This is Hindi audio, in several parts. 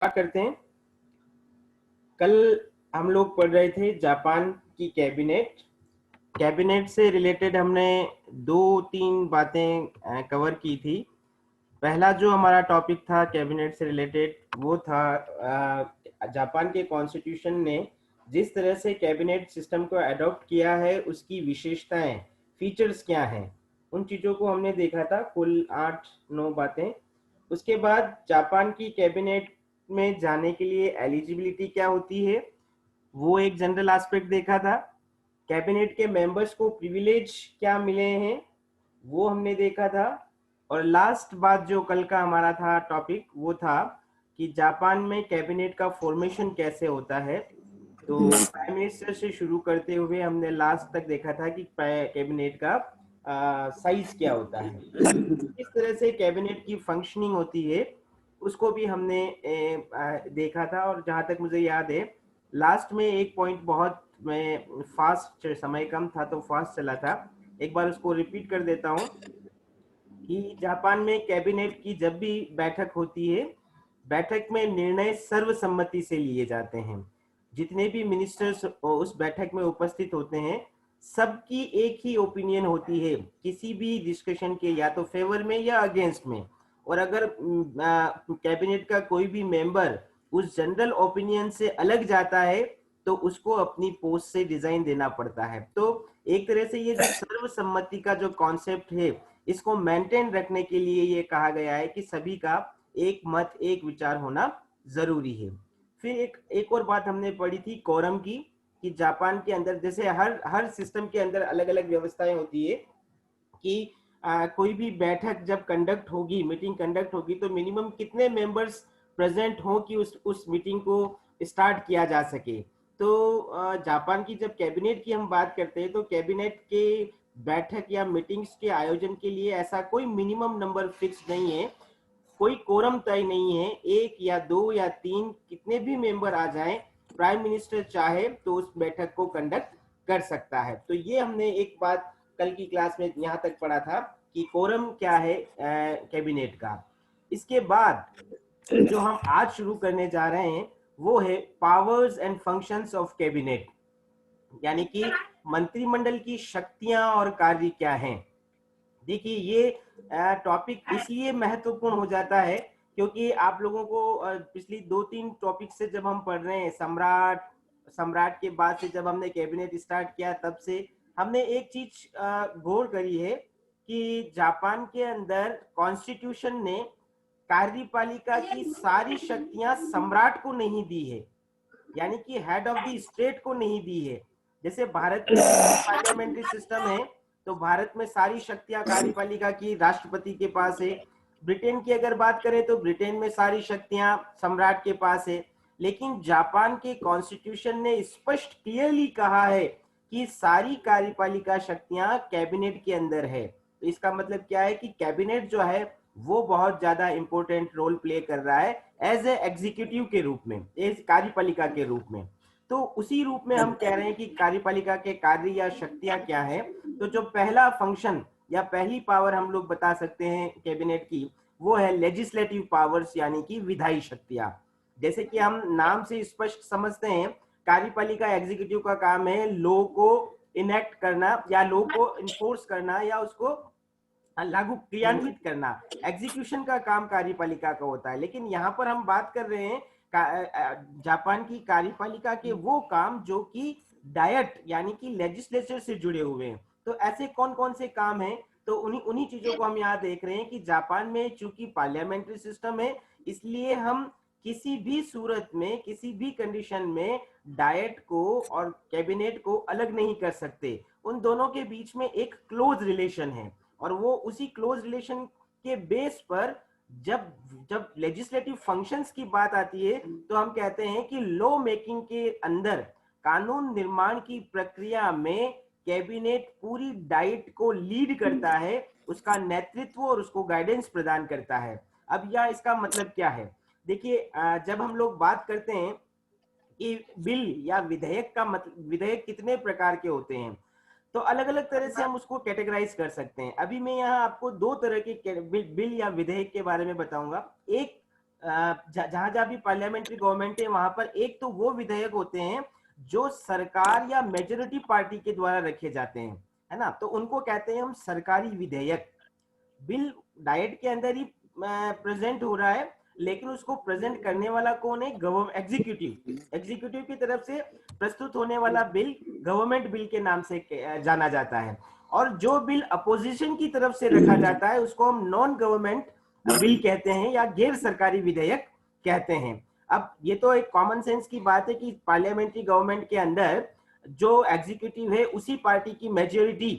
क्या करते हैं। कल हम लोग पढ़ रहे थे जापान की कैबिनेट। कैबिनेट से रिलेटेड हमने दो तीन बातें कवर की थी। पहला जो हमारा टॉपिक था कैबिनेट से रिलेटेड वो था जापान के कॉन्स्टिट्यूशन ने जिस तरह से कैबिनेट सिस्टम को अडॉप्ट किया है उसकी विशेषताएं, फीचर्स क्या हैं, उन चीज़ों को हमने देखा था। कुल 8-9 बातें। उसके बाद जापान की कैबिनेट में जाने के लिए एलिजिबिलिटी क्या होती है, वो एक जनरल एस्पेक्ट देखा था। कैबिनेट के मेंबर्स को प्रिविलेज क्या मिले हैं वो हमने देखा था। और लास्ट बात जो कल का हमारा था टॉपिक वो था कि जापान में कैबिनेट का फॉर्मेशन कैसे होता है। तो प्राइम मिनिस्टर से शुरू करते हुए हमने लास्ट तक देखा था कि कैबिनेट का साइज क्या होता है, किस तरह से कैबिनेट की फंक्शनिंग होती है, उसको भी हमने देखा था। और जहां तक मुझे याद है लास्ट में एक पॉइंट बहुत मैं फास्ट, समय कम था तो फास्ट चला था, एक बार उसको रिपीट कर देता हूँ कि जापान में कैबिनेट की जब भी बैठक होती है, बैठक में निर्णय सर्वसम्मति से लिए जाते हैं। जितने भी मिनिस्टर्स उस बैठक में उपस्थित होते हैं सबकी एक ही ओपिनियन होती है किसी भी डिस्कशन के, या तो फेवर में या अगेंस्ट में। और अगर कैबिनेट का कोई भी मेंबर उस जनरल ओपिनियन से अलग जाता है तो उसको अपनी पोस्ट से डिजाइन देना पड़ता है। तो एक तरह से ये जो सर्वसम्मति का जो कॉन्सेप्ट है इसको मेंटेन रखने के लिए ये कहा गया है कि सभी का एक मत, एक विचार होना जरूरी है। फिर एक और बात हमने पढ़ी थी कोरम की, कि जापान के अंदर जैसे हर हर सिस्टम के अंदर अलग अलग व्यवस्थाएं होती है कि कोई भी बैठक जब कंडक्ट होगी, मीटिंग कंडक्ट होगी, तो मिनिमम कितने मेंबर्स प्रेजेंट हो कि उस मीटिंग को स्टार्ट किया जा सके। तो जापान की जब कैबिनेट की हम बात करते हैं तो कैबिनेट के बैठक या मीटिंग्स के आयोजन के लिए ऐसा कोई मिनिमम नंबर फिक्स नहीं है, कोई कोरम तय नहीं है। एक या दो या तीन कितने भी मेंबर आ जाएं, प्राइम मिनिस्टर चाहे तो उस बैठक को कंडक्ट कर सकता है। तो ये हमने एक बात कल की क्लास में यहाँ तक पढ़ा था कि कोरम क्या है कैबिनेट का। इसके बाद जो हम आज शुरू करने जा रहे हैं वो है powers and functions of cabinet, यानी कि मंत्रिमंडल की शक्तियां और कार्य क्या हैं। देखिए ये टॉपिक इसलिए महत्वपूर्ण हो जाता है क्योंकि आप लोगों को पिछली 2-3 टॉपिक से जब हम पढ़ रहे हैं, सम्राट सम्राट के बाद से जब हमने कैबिनेट स्टार्ट किया तब से हमने एक चीज गौर करी है कि जापान के अंदर कॉन्स्टिट्यूशन ने कार्यपालिका की सारी शक्तियां सम्राट को नहीं दी है, यानी कि हेड ऑफ द स्टेट को नहीं दी है। जैसे भारत में पार्लियामेंट्री सिस्टम है तो भारत में सारी शक्तियां कार्यपालिका की राष्ट्रपति के पास है। ब्रिटेन की अगर बात करें तो ब्रिटेन में सारी शक्तियां सम्राट के पास है। लेकिन जापान के कॉन्स्टिट्यूशन ने स्पष्ट क्लियरली कहा है कि सारी कार्यपालिका शक्तियां कैबिनेट के अंदर है। तो इसका मतलब क्या है कि कैबिनेट जो है वो बहुत ज्यादा इंपॉर्टेंट रोल प्ले कर रहा है एज ए एग्जीक्यूटिव के रूप में, एज कार्यपालिका के रूप में। तो उसी रूप में हम कह रहे हैं कि कार्यपालिका के कार्य या शक्तियां क्या है। तो जो पहला फंक्शन या पहली पावर हम लोग बता सकते हैं कैबिनेट की वो है लेजिस्लेटिव पावर्स, यानी कि विधायी शक्तियां। जैसे कि हम नाम से स्पष्ट समझते हैं, कार्यपालिका एग्जीक्यूटिव का काम है लॉ को इनेक्ट करना या लॉ को इन्फोर्स करना या उसको लागू क्रियान्वित करना। एग्जीक्यूशन का काम कार्यपालिका का होता है। लेकिन यहाँ पर हम बात कर रहे हैं जापान की कार्यपालिका के वो काम जो कि डायट यानी कि लेजिस्लेचर से जुड़े हुए हैं। तो ऐसे कौन कौन से काम हैं, तो उन्हीं उन्हीं चीजों को हम यहाँ देख रहे हैं कि जापान में चूंकि पार्लियामेंट्री सिस्टम है इसलिए हम किसी भी सूरत में, किसी भी कंडीशन में डायट को और कैबिनेट को अलग नहीं कर सकते। उन दोनों के बीच में एक क्लोज रिलेशन है और वो उसी क्लोज रिलेशन के बेस पर जब जब लेजिस्लेटिव फंक्शंस की बात आती है तो हम कहते हैं कि लॉ मेकिंग के अंदर, कानून निर्माण की प्रक्रिया में कैबिनेट पूरी डाइट को लीड करता है, उसका नेतृत्व और उसको गाइडेंस प्रदान करता है। अब यह इसका मतलब क्या है, देखिए जब हम लोग बात करते हैं कि बिल या विधेयक का मतलब, विधेयक कितने प्रकार के होते हैं, तो अलग अलग तरह से हम उसको कैटेगराइज कर सकते हैं। अभी मैं यहाँ आपको दो तरह के बिल या विधेयक के बारे में बताऊंगा। एक जहां जहां भी पार्लियामेंट्री गवर्नमेंट है वहां पर एक तो वो विधेयक होते हैं जो सरकार या मेजोरिटी पार्टी के द्वारा रखे जाते हैं, है ना, तो उनको कहते हैं हम सरकारी विधेयक। बिल डाइट के अंदर ही प्रेजेंट हो रहा है, लेकिन उसको प्रेजेंट करने वाला कौन है? Government executive. एग्जीक्यूटिव की तरफ से प्रस्तुत होने वाला बिल गवर्नमेंट बिल के नाम से जाना जाता है। और जो बिल अपोजिशन की तरफ से रखा जाता है उसको हम नॉन गवर्नमेंट बिल कहते हैं या गैर सरकारी विधेयक कहते हैं। अब ये तो एक कॉमन सेंस की बात है कि पार्लियामेंट्री गवर्नमेंट के अंदर जो एग्जीक्यूटिव है उसी पार्टी की मेजोरिटी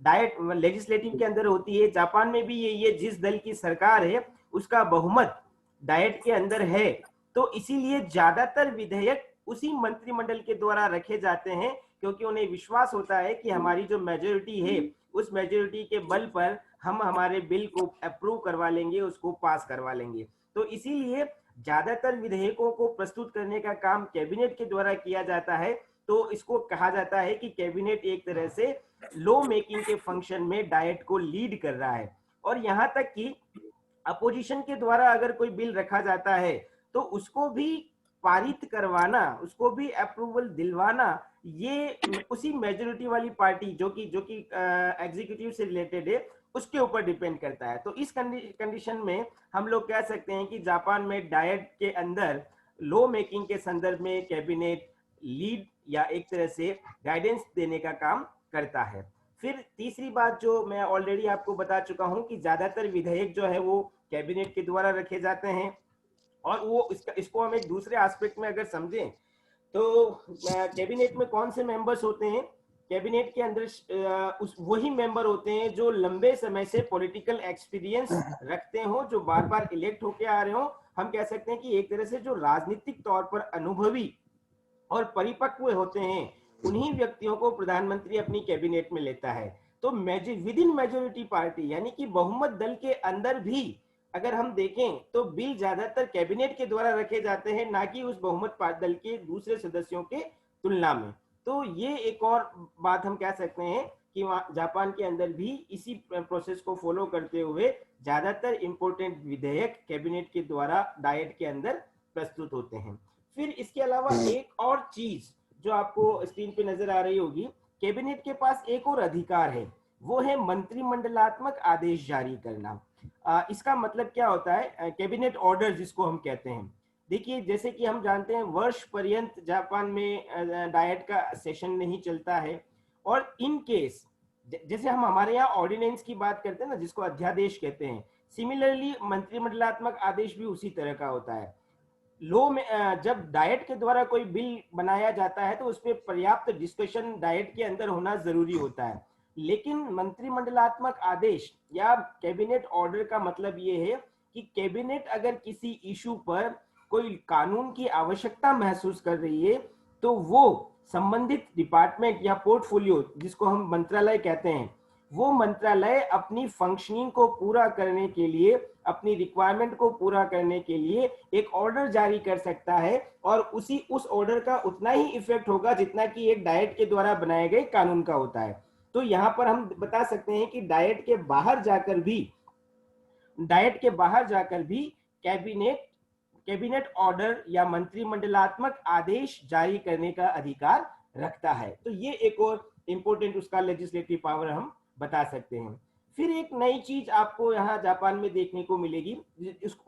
डायट लेजिस्लेटिव के अंदर होती है। जापान में भी ये जिस दल की सरकार है उसका बहुमत डायट के अंदर है, तो इसीलिए ज्यादातर विधेयक उसी मंत्रिमंडल के द्वारा रखे जाते हैं, क्योंकि उन्हें विश्वास होता है कि हमारी जो मेजोरिटी है उस मेजोरिटी के बल पर हम हमारे बिल को अप्रूव करवा लेंगे, उसको पास करवा लेंगे। तो इसीलिए ज्यादातर विधेयकों को प्रस्तुत करने का काम कैबिनेट के द्वारा किया जाता है। तो इसको कहा जाता है कि कैबिनेट एक तरह से लॉ मेकिंग के फंक्शन में डाइट को लीड कर रहा है। और यहां तक कि अपोजिशन के द्वारा अगर कोई बिल रखा जाता है तो उसको भी पारित करवाना, उसको भी अप्रूवल दिलवाना, ये उसी मेजोरिटी वाली पार्टी जो कि एग्जीक्यूटिव से रिलेटेड है उसके ऊपर डिपेंड करता है। तो इस कंडीशन में हम लोग कह सकते हैं कि जापान में डायट के अंदर लॉ मेकिंग के संदर्भ में कैबिनेट लीड या एक तरह से गाइडेंस देने का काम करता है। फिर तीसरी बात जो मैं ऑलरेडी आपको बता चुका हूं कि ज्यादातर विधेयक जो है वो कैबिनेट के द्वारा रखे जाते हैं। और वो इसको हम एक दूसरे एस्पेक्ट में अगर समझें तो कैबिनेट में कौन से मेंबर्स होते हैं? कैबिनेट के अंदर उस वही मेंबर होते हैं जो लंबे समय से पॉलिटिकल एक्सपीरियंस रखते हो, जो बार बार इलेक्ट होके आ रहे हो। हम कह सकते हैं कि एक तरह से जो राजनीतिक तौर पर अनुभवी और परिपक्व होते हैं, उन्हीं व्यक्तियों को प्रधानमंत्री अपनी कैबिनेट में लेता है। तो विद इन मेजोरिटी पार्टी यानी कि बहुमत दल के अंदर भी अगर हम देखें तो बिल ज्यादातर कैबिनेट के द्वारा रखे जाते हैं, ना कि उस बहुमत दल के दूसरे सदस्यों के तुलना में। तो ये एक और बात हम कह सकते हैं कि जापान के अंदर भी इसी प्रोसेस को फॉलो करते हुए ज्यादातर इंपोर्टेंट विधेयक कैबिनेट के द्वारा डाइट के अंदर प्रस्तुत होते हैं। फिर इसके अलावा एक और चीज जो आपको स्क्रीन पे नजर आ रही होगी, कैबिनेट के पास एक और अधिकार है, वो है मंत्रिमंडलात्मक आदेश जारी करना। इसका मतलब क्या होता है? कैबिनेट ऑर्डर जिसको हम कहते हैं। देखिए, जैसे कि हम जानते हैं वर्ष पर्यंत जापान में डाइट का सेशन नहीं चलता है। और इन केस जैसे हम हमारे यहाँ ऑर्डिनेंस की बात करते हैं ना, जिसको अध्यादेश कहते हैं, सिमिलरली मंत्रिमंडलात्मक आदेश भी उसी तरह का होता है। लो में जब डाइट के द्वारा कोई बिल बनाया जाता है तो उसमें पर्याप्त डिस्कशन डाइट के अंदर होना जरूरी होता है। लेकिन मंत्रिमंडलात्मक आदेश या कैबिनेट ऑर्डर का मतलब ये है कि कैबिनेट अगर किसी इशू पर कोई कानून की आवश्यकता महसूस कर रही है तो वो संबंधित डिपार्टमेंट या पोर्टफोलियो जिसको हम मंत्रालय कहते हैं, वो मंत्रालय अपनी फंक्शनिंग को पूरा करने के लिए, अपनी रिक्वायरमेंट को पूरा करने के लिए एक ऑर्डर जारी कर सकता है। और उस ऑर्डर का उतना ही इफेक्ट होगा जितना कि एक डाइट के द्वारा बनाए गए कानून का होता है। तो यहाँ पर हम बता सकते हैं कि डाइट के बाहर जाकर भी कैबिनेट ऑर्डर या मंत्रिमंडलात्मक आदेश जारी करने का अधिकार रखता है। तो ये एक और इंपॉर्टेंट उसका लेजिस्लेटिव पावर हम बता सकते हैं। फिर एक नई चीज आपको यहाँ जापान में देखने को मिलेगी,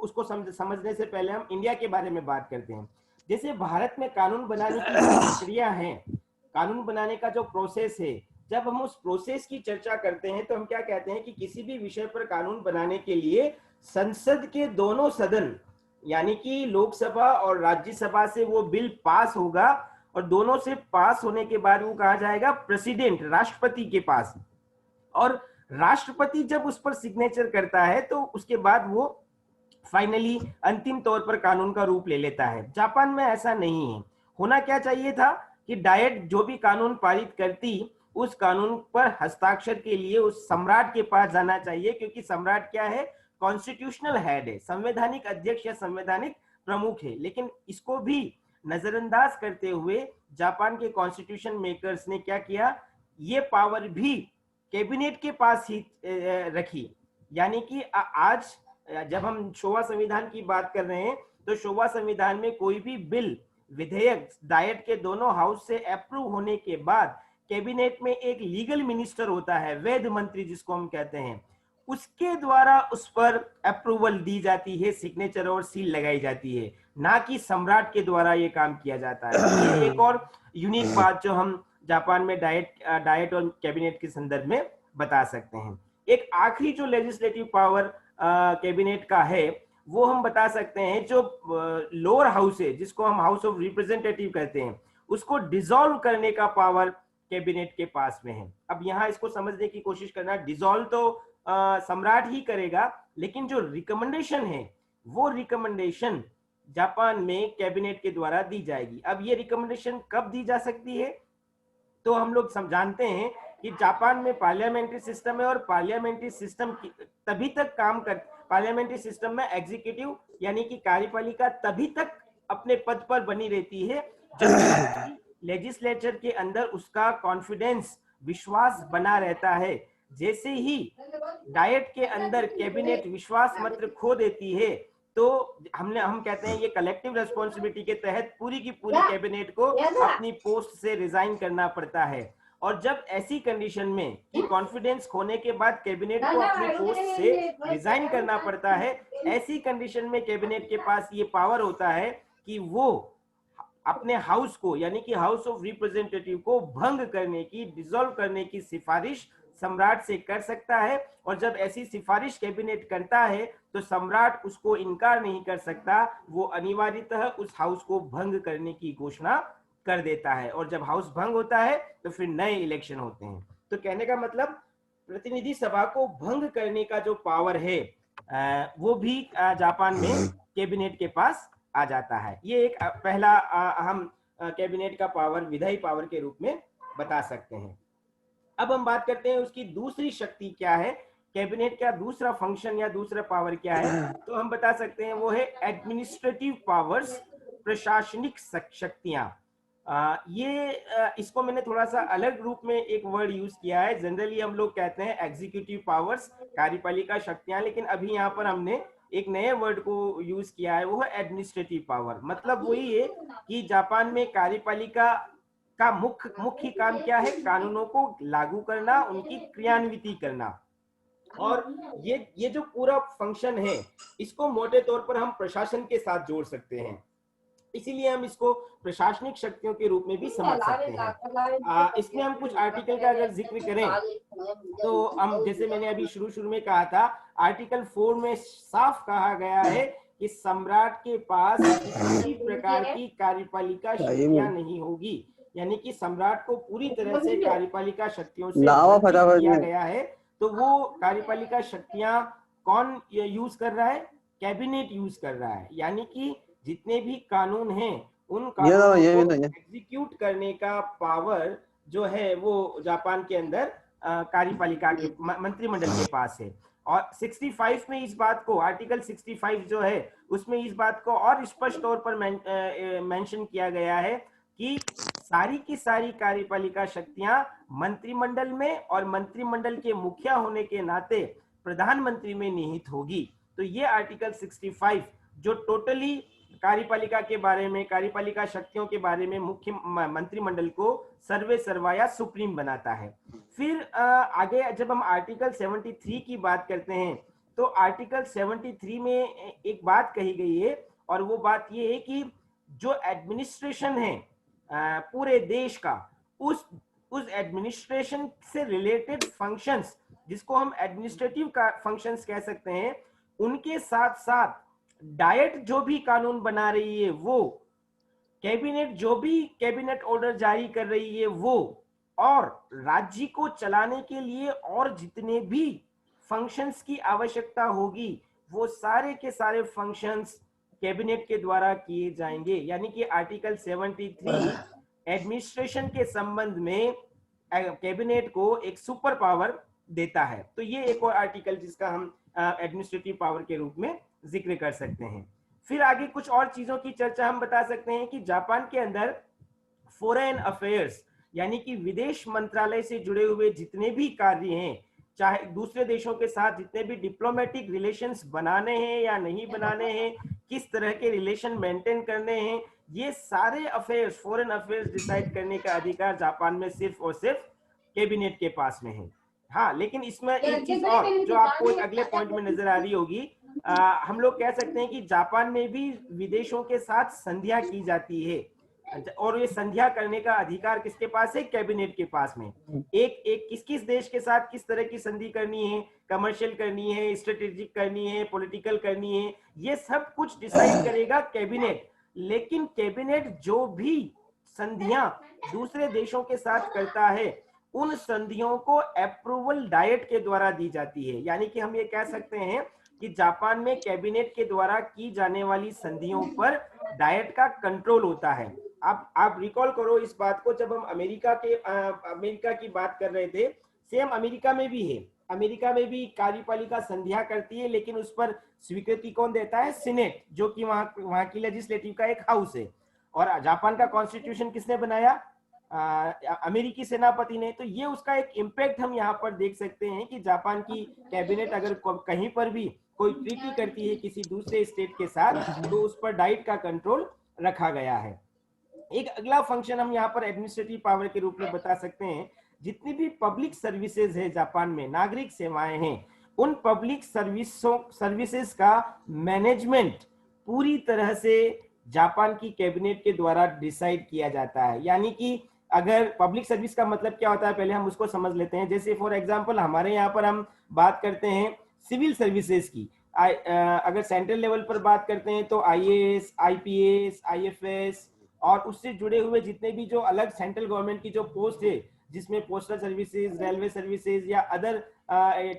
उसको समझने से पहले हम इंडिया के बारे में बात करते हैं। जैसे भारत में कानून बनाने की जो प्रक्रिया है, कानून बनाने का जो प्रोसेस है, जब हम उस प्रोसेस की चर्चा करते हैं तो हम क्या कहते हैं कि किसी भी विषय पर कानून बनाने के लिए संसद के दोनों सदन यानी कि लोकसभा और राज्यसभा से वो बिल पास होगा, और दोनों से पास होने के बाद वो कहा जाएगा प्रेसिडेंट राष्ट्रपति के पास। और राष्ट्रपति जब उस पर सिग्नेचर करता है तो उसके बाद वो फाइनली अंतिम तौर पर कानून का रूप ले लेता है। जापान में ऐसा नहीं है। होना क्या चाहिए था कि डाइट जो भी कानून पारित करती उस कानून पर हस्ताक्षर के लिए उस सम्राट के पास जाना चाहिए, क्योंकि सम्राट क्या है? कॉन्स्टिट्यूशनल हेड है, संवैधानिक अध्यक्ष या संवैधानिक प्रमुख है। लेकिन इसको भी नजरअंदाज करते हुए जापान के कॉन्स्टिट्यूशन मेकर्स ने क्या किया? ये पावर भी कैबिनेट के पास ही रखी। यानी कि आज जब हम शोवा संविधान की बात कर रहे हैं तो शोवा संविधान में कोई भी बिल, विधेयक डायट के दोनों हाउस से अप्रूव होने के बाद कैबिनेट में एक लीगल मिनिस्टर होता है, वैध मंत्री जिसको हम कहते हैं, उसके द्वारा उस पर अप्रूवल दी जाती है, सिग्नेचर और सील लगाई जाती है, ना कि सम्राट के द्वारा ये काम किया जाता है। ये एक और यूनिक बात जो हम जापान में डाइट और कैबिनेट के संदर्भ में बता सकते हैं। एक आखिरी जो लेजिस्लेटिव पावर कैबिनेट का है वो हम बता सकते हैं, जो लोअर हाउस है जिसको हम हाउस ऑफ रिप्रेजेंटेटिव कहते हैं, उसको डिसॉल्व करने का पावर कैबिनेट के पास में है। अब यहाँ इसको समझने की कोशिश करना, डिसॉल्व तो सम्राट ही करेगा, लेकिन जो रिकमेंडेशन है वो रिकमेंडेशन जापान में कैबिनेट के द्वारा दी जाएगी। अब ये रिकमेंडेशन कब दी जा सकती है, तो हम लोग जानते हैं कि जापान में पार्लियामेंट्री सिस्टम है और पार्लियामेंट्री सिस्टम तभी तक काम कर, पार्लियामेंट्री सिस्टम में एग्जीक्यूटिव यानी कि कार्यपालिका तभी तक अपने पद पर बनी रहती है जब लेजिस्लेचर के अंदर उसका कॉन्फिडेंस, विश्वास बना रहता है। जैसे ही डायट के अंदर कैबिनेट विश्वास मत खो देती है तो हम कहते हैं ये कलेक्टिव रेस्पॉन्सिबिलिटी के तहत पूरी की पूरी कैबिनेट को अपनी पोस्ट से रिजाइन करना पड़ता है। और जब ऐसी कंडीशन में कि कॉन्फिडेंस खोने के बाद कैबिनेट को अपनी पोस्ट से रिजाइन करना पड़ता है, ऐसी कंडीशन में कैबिनेट के पास ये पावर होता है कि वो अपने हाउस को यानी कि हाउस ऑफ रिप्रेजेंटेटिव को भंग करने की, डिसॉल्व करने की सिफारिश सम्राट से कर सकता है। और जब ऐसी सिफारिश कैबिनेट करता है तो सम्राट उसको इनकार नहीं कर सकता, वो अनिवार्यतः उस हाउस को भंग करने की घोषणा कर देता है। और जब हाउस भंग होता है तो फिर नए इलेक्शन होते हैं। तो कहने का मतलब प्रतिनिधि सभा को भंग करने का जो पावर है वो भी जापान में कैबिनेट के पास आ जाता है। ये एक पहला हम कैबिनेट का पावर विधायी पावर के रूप में बता सकते हैं। अब हम बात करते हैं उसकी दूसरी शक्ति क्या है, कैबिनेट का दूसरा फंक्शन या दूसरा पावर क्या है, तो हम बता सकते हैं वो है एडमिनिस्ट्रेटिव पावर्स, प्रशासनिक शक्तियां। इसको मैंने थोड़ा सा अलग रूप में एक वर्ड यूज किया है। जनरली हम लोग कहते हैं एग्जीक्यूटिव पावर्स, कार्यपालिका शक्तियां, लेकिन अभी यहाँ पर हमने एक नए वर्ड को यूज किया है, वो है एडमिनिस्ट्रेटिव पावर। मतलब वही है कि जापान में कार्यपालिका का मुख्य काम क्या है, कानूनों को लागू करना, उनकी क्रियान्विति करना। और ये जो पूरा फंक्शन है इसको मोटे तौर पर हम प्रशासन के साथ जोड़ सकते हैं, इसीलिए हम इसको प्रशासनिक शक्तियों के रूप में भी समझ सकते हैं। इसमें हम कुछ आर्टिकल का अगर जिक्र करें तो हम, जैसे मैंने अभी शुरू में कहा था, आर्टिकल 4 में साफ कहा गया है कि सम्राट के पास किसी प्रकार की कार्यपालिका शक्तियां नहीं होगी, यानी कि सम्राट को पूरी तरह से कार्यपालिका शक्तियों से किया गया है। तो वो कार्यपालिका शक्तियां कौन यूज कर रहा है, कैबिनेट यूज कर रहा है, यानी कि जितने भी कानून हैं उन कानूनों को एग्जीक्यूट करने का पावर जो है वो जापान के अंदर कार्यपालिका के मंत्रिमंडल के पास है। और 65 में इस बात को, आर्टिकल 65 जो है उसमें इस बात को और स्पष्ट तौर पर मेंशन किया गया है कि सारी की सारी कार्यपालिका शक्तियां मंत्रिमंडल में और मंत्रिमंडल के मुखिया होने के नाते प्रधानमंत्री में निहित होगी। तो ये आर्टिकल 65 जो टोटली कार्यपालिका के बारे में, कार्यपालिका शक्तियों के बारे में मुख्य मंत्रिमंडल को सर्वे सर्वा या सुप्रीम बनाता है। फिर आगे जब हम आर्टिकल 73 की बात करते हैं तो आर्टिकल 73 में एक बात कही गई है, और वो बात ये है कि जो एडमिनिस्ट्रेशन है पूरे देश का, उस एडमिनिस्ट्रेशन से रिलेटेड फंक्शंस, जिसको हम एडमिनिस्ट्रेटिव का फंक्शंस कह सकते हैं, उनके साथ साथ डायट जो भी कानून बना रही है वो, कैबिनेट जो भी कैबिनेट ऑर्डर जारी कर रही है वो, और राज्य को चलाने के लिए और जितने भी फंक्शंस की आवश्यकता होगी वो सारे के सारे फंक्शंस कैबिनेट के द्वारा किए जाएंगे। यानी कि आर्टिकल 73 एडमिनिस्ट्रेशन के संबंध में कैबिनेट को एक सुपर पावर देता है। तो ये एक और आर्टिकल जिसका हम एडमिनिस्ट्रेटिव पावर के रूप में जिक्र कर सकते हैं। फिर आगे कुछ और चीजों की चर्चा हम बता सकते हैं कि जापान के अंदर फॉरेन अफेयर्स यानी कि विदेश मंत्रालय से जुड़े हुए जितने भी कार्य हैं, चाहे दूसरे देशों के साथ जितने भी डिप्लोमेटिक रिलेशंस बनाने हैं या नहीं बनाने हैं, किस तरह के रिलेशन मेंटेन करने हैं, ये सारे अफेयर्स, फॉरेन अफेयर्स डिसाइड करने का अधिकार जापान में सिर्फ और सिर्फ कैबिनेट के पास में है। हाँ, लेकिन इसमें एक चीज और जो आपको एक अगले पॉइंट में नजर आ रही होगी, हम लोग कह सकते हैं कि जापान में भी विदेशों के साथ संधियां की जाती है, और ये संध्या करने का अधिकार किसके पास है? कैबिनेट के पास में। एक एक किस किस देश के साथ किस तरह की संधि करनी है, कमर्शियल करनी है, स्ट्रेटेजिक करनी है, पॉलिटिकल करनी है, ये सब कुछ डिसाइड करेगा कैबिनेट। लेकिन कैबिनेट जो भी संधियां दूसरे देशों के साथ करता है, उन संधियों को अप्रूवल डायट के द्वारा दी जाती है। यानी कि हम ये कह सकते हैं कि जापान में कैबिनेट के द्वारा की जाने वाली संधियों पर डायट का कंट्रोल होता है। आप रिकॉल करो इस बात को, जब हम अमेरिका की बात कर रहे थे, सेम अमेरिका में भी है। अमेरिका में भी कार्यपालिका संध्या करती है, लेकिन उस पर स्वीकृति कौन देता है? सीनेट, जो कि वहां की लेजिस्लेटिव का एक हाउस है। और जापान का कॉन्स्टिट्यूशन किसने बनाया? अमेरिकी सेनापति ने। तो ये उसका एक इम्पैक्ट हम यहाँ पर देख सकते हैं कि जापान की कैबिनेट अगर कहीं पर भी कोई ट्रीटी करती है किसी दूसरे स्टेट के साथ, तो उस पर डाइट का कंट्रोल रखा गया है। एक अगला फंक्शन हम यहाँ पर एडमिनिस्ट्रेटिव पावर के रूप में बता सकते हैं। जितनी भी पब्लिक सर्विसेज है जापान में, नागरिक सेवाएं हैं, उन पब्लिक सर्विसेज का मैनेजमेंट पूरी तरह से जापान की कैबिनेट के द्वारा डिसाइड किया जाता है। यानी कि अगर पब्लिक सर्विस का मतलब क्या होता है, पहले हम उसको समझ लेते हैं। जैसे फॉर एग्जांपल हमारे यहाँ पर हम बात करते हैं सिविल सर्विसेज की। अगर सेंट्रल लेवल पर बात करते हैं तो आईएएस, आईपीएस, आईएफएस और उससे जुड़े हुए जितने भी जो अलग सेंट्रल गवर्नमेंट की जो पोस्ट है, जिसमें पोस्टल सर्विसेज, रेलवे सर्विसेज या अदर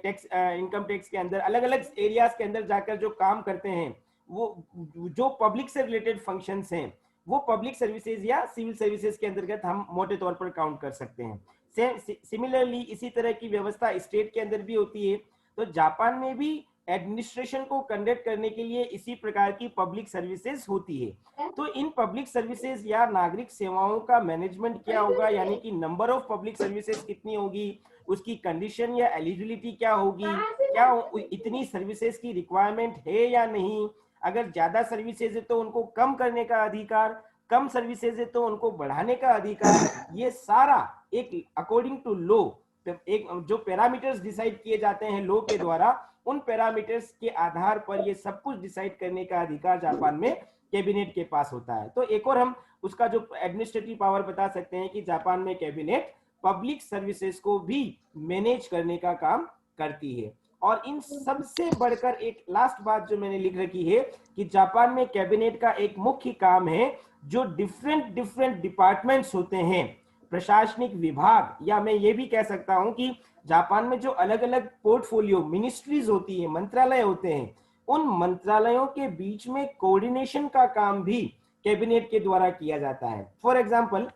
टैक्स, इनकम टैक्स के अंदर अलग अलग एरियाज के अंदर जाकर जो काम करते हैं, वो जो पब्लिक से रिलेटेड फंक्शंस हैं, वो पब्लिक सर्विसेज या सिविल सर्विसेज के अंतर्गत हम मोटे तौर पर काउंट कर सकते हैं। सिमिलरली इसी तरह की व्यवस्था स्टेट के अंदर भी होती है। तो जापान में भी एडमिनिस्ट्रेशन को कंडक्ट करने के लिए इसी प्रकार की पब्लिक सर्विसेज होती है। तो इन पब्लिक सर्विसेज या नागरिक सेवाओं का मैनेजमेंट क्या होगा, यानी कि नंबर ऑफ पब्लिक सर्विसेज कितनी होगी, उसकी कंडीशन या एलिजिबिलिटी क्या होगी, क्या इतनी सर्विसेज की रिक्वायरमेंट है या नहीं, अगर ज्यादा सर्विसेज है तो उनको कम करने का अधिकार, कम सर्विसेज है तो उनको बढ़ाने का अधिकार, ये सारा एक अकॉर्डिंग टू लॉ, एक जो पैरामीटर्स डिसाइड किए जाते हैं लॉ के द्वारा, उन पैरामीटर्स के आधार पर ये सब कुछ डिसाइड करने का अधिकार जापान में कैबिनेट के पास होता है। तो एक और हम उसका जो एडमिनिस्ट्रेटिव पावर बता सकते हैं कि जापान में कैबिनेट पब्लिक सर्विसेज को भी मैनेज करने का काम करती है। और इन सबसे बढ़कर एक लास्ट बात जो मैंने लिख रखी है कि जापान में कैबिनेट का एक मुख्य काम है, जो डिफरेंट डिपार्टमेंट्स होते हैं, प्रशासनिक विभाग, या मैं ये भी कह सकता हूं कि जापान में जो अलग अलग पोर्टफोलियो मिनिस्ट्रीज होती है, मंत्रालय होते हैं, उन मंत्रालयों के बीच में कोऑर्डिनेशन का काम भी कैबिनेट के द्वारा किया जाता है। फॉर एग्जांपल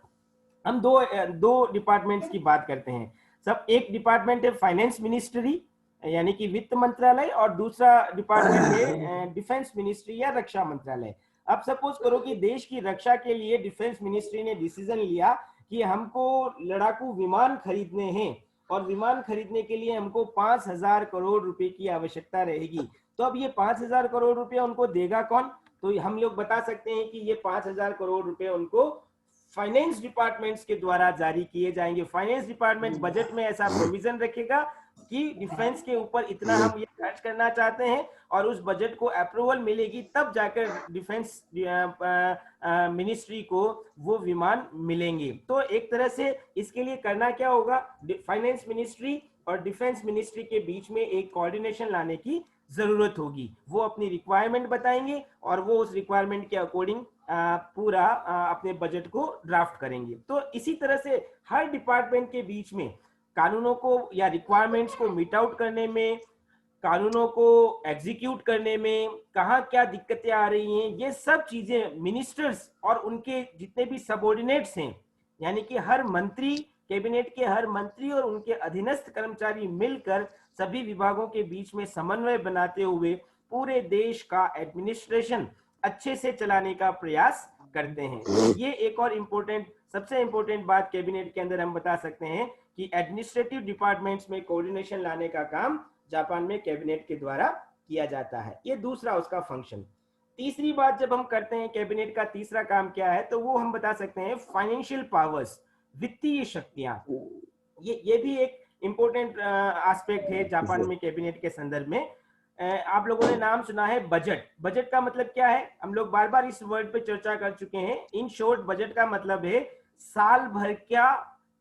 हम दो डिपार्टमेंट्स की बात करते हैं। सब एक डिपार्टमेंट है फाइनेंस मिनिस्ट्री यानी कि वित्त मंत्रालय, और दूसरा डिपार्टमेंट है डिफेंस मिनिस्ट्री या रक्षा मंत्रालय। अब सपोज करो कि देश की रक्षा के लिए डिफेंस मिनिस्ट्री ने डिसीजन लिया कि हमको लड़ाकू विमान खरीदने हैं, और विमान खरीदने के लिए हमको 5,000 करोड़ रुपए की आवश्यकता रहेगी। तो अब ये 5,000 करोड़ रुपए उनको देगा कौन? तो हम लोग बता सकते हैं कि ये 5,000 करोड़ रुपए उनको फाइनेंस डिपार्टमेंट्स के द्वारा जारी किए जाएंगे। फाइनेंस डिपार्टमेंट बजट में ऐसा प्रोविजन रखेगा कि डिफेंस के ऊपर इतना हम ये खर्च करना चाहते हैं, और उस बजट को अप्रूवल मिलेगी तब जाकर डिफेंस मिनिस्ट्री को वो विमान मिलेंगे। तो एक तरह से इसके लिए करना क्या होगा, फाइनेंस मिनिस्ट्री और डिफेंस मिनिस्ट्री के बीच में एक कोऑर्डिनेशन लाने की जरूरत होगी। वो अपनी रिक्वायरमेंट बताएंगे और वो उस रिक्वायरमेंट के अकॉर्डिंग पूरा अपने बजट को ड्राफ्ट करेंगे। तो इसी तरह से हर डिपार्टमेंट के बीच में कानूनों को या रिक्वायरमेंट्स को मीट आउट करने में, कानूनों को एग्जीक्यूट करने में कहाँ क्या दिक्कतें आ रही हैं, ये सब चीजें मिनिस्टर्स और उनके जितने भी सबऑर्डिनेट्स हैं, यानी कि हर मंत्री, कैबिनेट के हर मंत्री और उनके अधीनस्थ कर्मचारी मिलकर सभी विभागों के बीच में समन्वय बनाते हुए पूरे देश का एडमिनिस्ट्रेशन अच्छे से चलाने का प्रयास करते हैं। ये एक और इम्पोर्टेंट सबसे इंपॉर्टेंट बात कैबिनेट के अंदर हम बता सकते हैं कि एडमिनिस्ट्रेटिव डिपार्टमेंट्स में कोऑर्डिनेशन लाने का काम जापान में कैबिनेट के द्वारा किया जाता है। ये दूसरा उसका फंक्शन। तीसरी बात जब हम करते हैं कैबिनेट का तीसरा काम क्या है, तो वो हम बता सकते हैं फाइनेंशियल पावर्स, वित्तीय शक्तियां। ये भी एक इंपॉर्टेंट एस्पेक्ट है जापान में कैबिनेट के संदर्भ में। आप लोगों ने नाम सुना है बजट। बजट का मतलब क्या है, हम लोग बार बार इस वर्ड पे चर्चा कर चुके हैं। इन शॉर्ट बजट का मतलब है साल भर का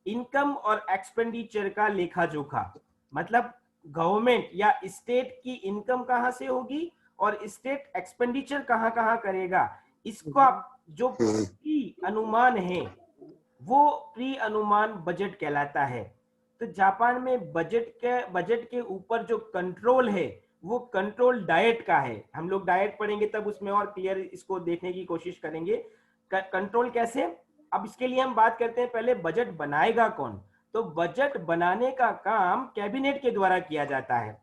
इनकम और एक्सपेंडिचर का लेखा जोखा। मतलब गवर्नमेंट या स्टेट की इनकम कहां से होगी और स्टेट एक्सपेंडिचर कहां कहां करेगा, इसका जो प्री अनुमान है वो प्री अनुमान बजट कहलाता है। तो जापान में बजट के ऊपर जो कंट्रोल है वो कंट्रोल डाइट का है। हम लोग डाइट पढ़ेंगे तब उसमें और क्लियर इसको देखने की कोशिश करेंगे। कंट्रोल कैसे, अब इसके लिए हम बात करते हैं पहले बजट बनाएगा कौन। तो बजट बनाने का काम कैबिनेट के द्वारा किया जाता है।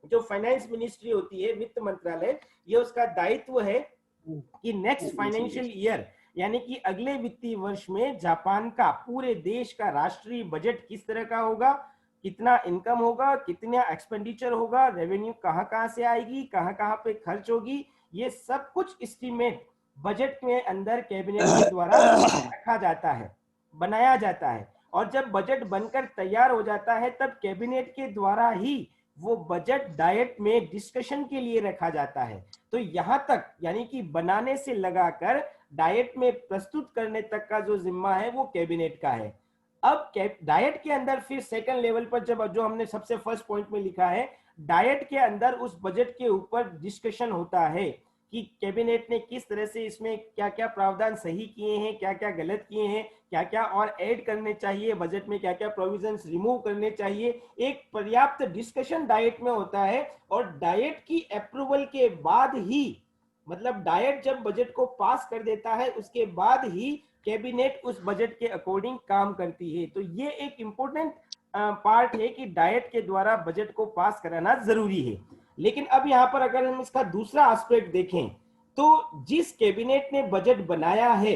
जो फाइनेंस मिनिस्ट्री होती है, वित्त मंत्रालय, ये उसका दायित्व है कि नेक्स्ट फाइनेंशियल ईयर यानी कि अगले वित्तीय वर्ष में जापान का, पूरे देश का राष्ट्रीय बजट किस तरह का होगा, कितना इनकम होगा, कितना एक्सपेंडिचर होगा, रेवेन्यू कहां कहां से आएगी, कहां कहां पे खर्च होगी, ये सब कुछ एस्टीमेट बजट के अंदर कैबिनेट के द्वारा रखा जाता है, बनाया जाता है। और जब बजट बनकर तैयार हो जाता है तब कैबिनेट के द्वारा ही वो बजट डाइट में डिस्कशन के लिए रखा जाता है। तो यहां तक यानी कि बनाने से लगाकर डाइट में प्रस्तुत करने तक का जो जिम्मा है वो कैबिनेट का है। अब डाइट के अंदर फिर सेकंड लेवल पर जब जो हमने सबसे फर्स्ट पॉइंट में लिखा है, डाइट के अंदर उस बजट के ऊपर डिस्कशन होता है कि कैबिनेट ने किस तरह से इसमें क्या क्या प्रावधान सही किए हैं, क्या क्या गलत किए हैं, क्या क्या और ऐड करने चाहिए, बजट में क्या क्या प्रोविजंस रिमूव करने चाहिए। एक पर्याप्त डिस्कशन डाइट में होता है और डाइट की अप्रूवल के बाद ही, मतलब डाइट जब बजट को पास कर देता है उसके बाद ही कैबिनेट उस बजट के अकॉर्डिंग काम करती है। तो ये एक इंपॉर्टेंट पार्ट है कि डाइट के द्वारा बजट को पास कराना जरूरी है। लेकिन अब यहां पर अगर हम इसका दूसरा एस्पेक्ट देखें तो जिस कैबिनेट ने बजट बनाया है,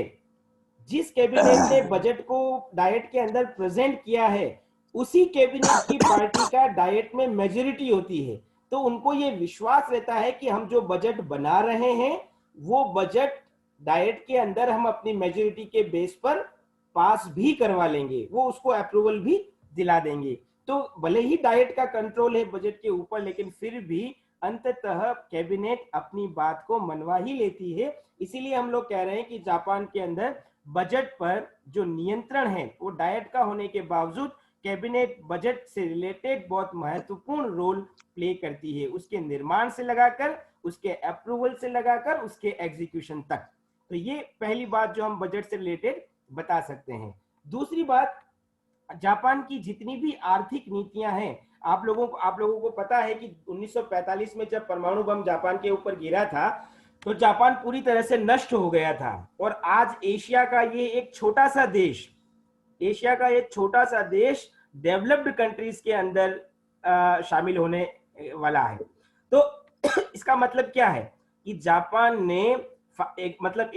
जिस कैबिनेट ने बजट को डाइट के अंदर प्रेजेंट किया है, उसी कैबिनेट की पार्टी का डाइट में मेजॉरिटी होती है। तो उनको ये विश्वास रहता है कि हम जो बजट बना रहे हैं वो बजट डाइट के अंदर हम अपनी मेजॉरिटी के बेस पर पास भी करवा लेंगे, वो उसको अप्रूवल भी दिला देंगे। तो भले ही डाइट का कंट्रोल है बजट के ऊपर, लेकिन फिर भी अंततः कैबिनेट अपनी बात को मनवा ही लेती है। इसीलिए हम लोग कह रहे हैं कि जापान के अंदर बजट पर जो नियंत्रण है वो डाइट का होने के बावजूद कैबिनेट बजट से रिलेटेड बहुत महत्वपूर्ण रोल प्ले करती है, उसके निर्माण से लगाकर, उसके अप्रूवल से लगाकर, उसके एग्जीक्यूशन तक। तो ये पहली बात जो हम बजट से रिलेटेड बता सकते हैं। दूसरी बात, जापान की जितनी भी आर्थिक नीतियां हैं, आप लोगों को पता है कि 1945 में जब परमाणु बम जापान के ऊपर गिरा था तो जापान पूरी तरह से नष्ट हो गया था। और आज एशिया का ये एक छोटा सा देश, एशिया का एक छोटा सा देश डेवलप्ड कंट्रीज के अंदर शामिल होने वाला है। तो इसका मतलब क्या है कि जापान ने एक मतलब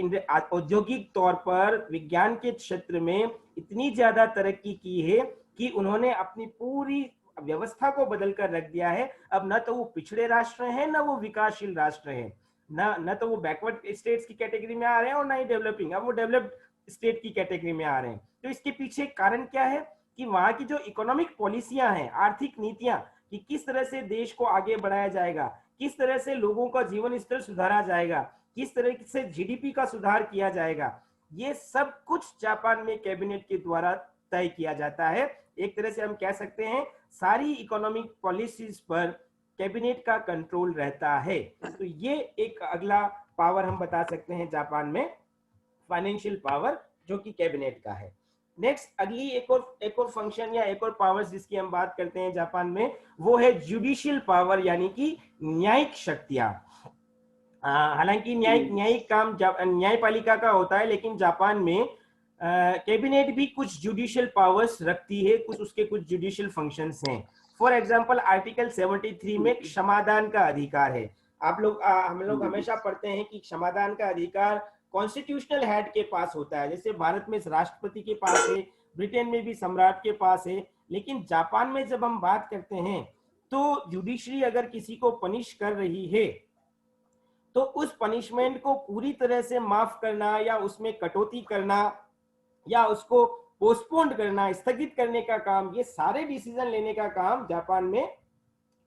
औद्योगिक तौर पर विज्ञान के क्षेत्र में इतनी ज्यादा तरक्की की है कि उन्होंने अपनी पूरी व्यवस्था को बदल कर रख दिया है। अब न तो वो पिछड़े राष्ट्र हैं, न वो विकासशील राष्ट्र हैं, न तो वो बैकवर्ड स्टेट्स की कैटेगरी में आ रहे हैं और ना ही डेवलपिंग, अब वो डेवलप्ड स्टेट की कैटेगरी में आ रहे हैं। तो इसके पीछे कारण क्या है कि वहां की जो इकोनॉमिक पॉलिसियां हैं, आर्थिक नीतियां, कि किस तरह से देश को आगे बढ़ाया जाएगा, किस तरह से लोगों का जीवन स्तर सुधारा जाएगा, किस तरह से जीडीपी का सुधार किया जाएगा, ये सब कुछ जापान में कैबिनेट के द्वारा तय किया जाता है। एक तरह से हम कह सकते हैं सारी इकोनॉमिक पॉलिसीज पर कैबिनेट का कंट्रोल रहता है। तो ये एक अगला पावर हम बता सकते हैं जापान में, फाइनेंशियल पावर, जो कि कैबिनेट का है। नेक्स्ट अगली एक और फंक्शन या एक और पावर्स जिसकी हम बात करते हैं जापान में, वो है जुडिशियल पावर यानी कि न्यायिक शक्तियां। हालांकि न्यायिक काम न्यायपालिका का होता है, लेकिन जापान में कैबिनेट भी कुछ जुडिशियल पावर्स रखती है, कुछ जुडिशियल फंक्शंस हैं। फॉर एग्जांपल आर्टिकल 73 में क्षमादान का अधिकार है। हम लोग हमेशा पढ़ते हैं कि क्षमादान का अधिकार कॉन्स्टिट्यूशनल हेड के पास होता है। जैसे भारत में राष्ट्रपति के पास है, ब्रिटेन में भी सम्राट के पास है, लेकिन जापान में जब हम बात करते हैं तो जुडिशरी अगर किसी को पनिश कर रही है तो उस पनिशमेंट को पूरी तरह से माफ करना या उसमें कटौती करना या उसको पोस्टपोन करना, स्थगित करने का काम, ये सारे डिसीजन लेने का काम जापान में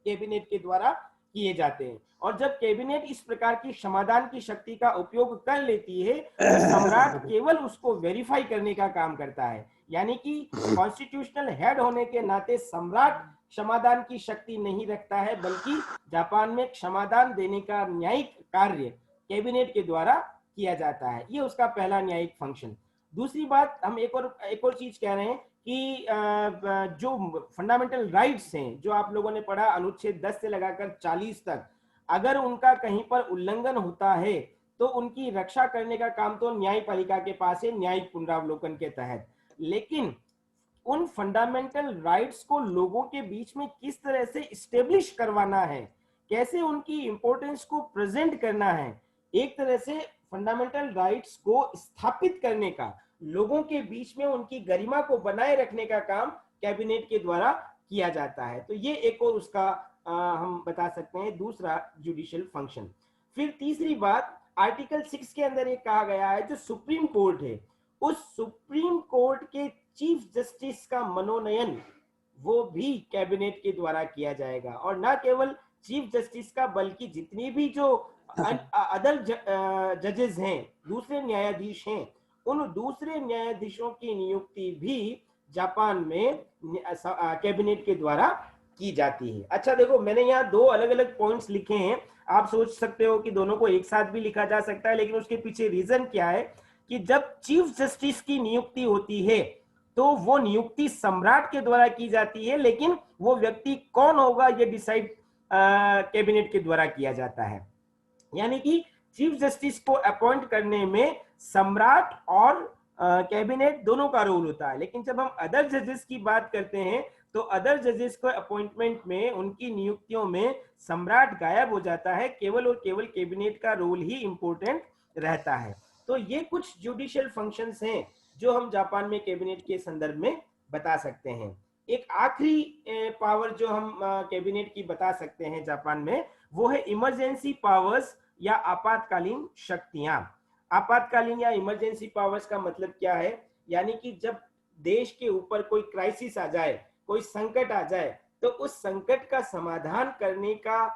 कैबिनेट के द्वारा किए जाते हैं। और जब कैबिनेट इस प्रकार की समाधान की शक्ति का उपयोग कर लेती है तो सम्राट केवल उसको वेरीफाई करने का काम करता है। यानी कि कॉन्स्टिट्यूशनल हेड होने के नाते सम्राट समाधान की शक्ति नहीं रखता है, बल्कि जापान में समाधान देने का न्यायिक कार्य कैबिनेट के द्वारा किया जाता है। ये उसका पहला न्यायिक फंक्शन। दूसरी बात, हम एक और चीज कह रहे हैं कि जो फंडामेंटल राइट्स हैं जो आप लोगों ने पढ़ा अनुच्छेद 10 से लगाकर 40 तक, अगर उनका कहीं पर उल्लंघन होता है तो उनकी रक्षा करने का काम तो न्यायपालिका के पास है न्यायिक पुनरावलोकन के तहत। लेकिन उन फंडामेंटल राइट्स को लोगों के बीच में किस तरह से इस्टेब्लिश करवाना है, कैसे उनकी इंपॉर्टेंस को प्रेजेंट करना है, एक तरह से फंडामेंटल राइट्स को स्थापित करने का, लोगों के बीच में उनकी गरिमा को बनाए रखने का काम कैबिनेट के द्वारा किया जाता है। तो ये एक और उसका हम बता सकते हैं दूसरा जुडिशियल फंक्शन। फिर तीसरी बात, आर्टिकल 6 के अंदर एक कहा गया है जो सुप्रीम कोर्ट है, उस सुप्रीम कोर्ट के चीफ जस्टिस का मनोनयन वो भी कैबिनेट के द्वारा किया जाएगा। और ना केवल चीफ जस्टिस का, बल्कि जितनी भी जो अदर जजेस हैं, दूसरे न्यायाधीश हैं, उन दूसरे न्यायाधीशों की नियुक्ति भी जापान में कैबिनेट के द्वारा की जाती है। अच्छा देखो, मैंने यहाँ दो अलग अलग पॉइंट्स लिखे हैं। आप सोच सकते हो कि दोनों को एक साथ भी लिखा जा सकता है, लेकिन उसके पीछे रीजन क्या है कि जब चीफ जस्टिस की नियुक्ति होती है तो वो नियुक्ति सम्राट के द्वारा की जाती है, लेकिन वो व्यक्ति कौन होगा ये डिसाइड कैबिनेट के द्वारा किया जाता है। यानी कि चीफ जस्टिस को अपॉइंट करने में सम्राट और कैबिनेट दोनों का रोल होता है। लेकिन जब हम अदर जजेस की बात करते हैं तो अदर जजेस को अपॉइंटमेंट में, उनकी नियुक्तियों में सम्राट गायब हो जाता है, केवल और केवल कैबिनेट का रोल ही इंपॉर्टेंट रहता है। तो ये कुछ जुडिशियल फंक्शंस हैं जो हम जापान में कैबिनेट के संदर्भ में बता सकते हैं। एक आखिरी पावर जो हम कैबिनेट की बता सकते हैं जापान में, वो है इमरजेंसी पावर्स या आपातकालीन शक्तियां। आपातकालीन या इमरजेंसी पावर्स का मतलब क्या है? यानी कि जब देश के ऊपर कोई क्राइसिस आ जाए, कोई संकट आ जाए, तो उस संकट का समाधान करने का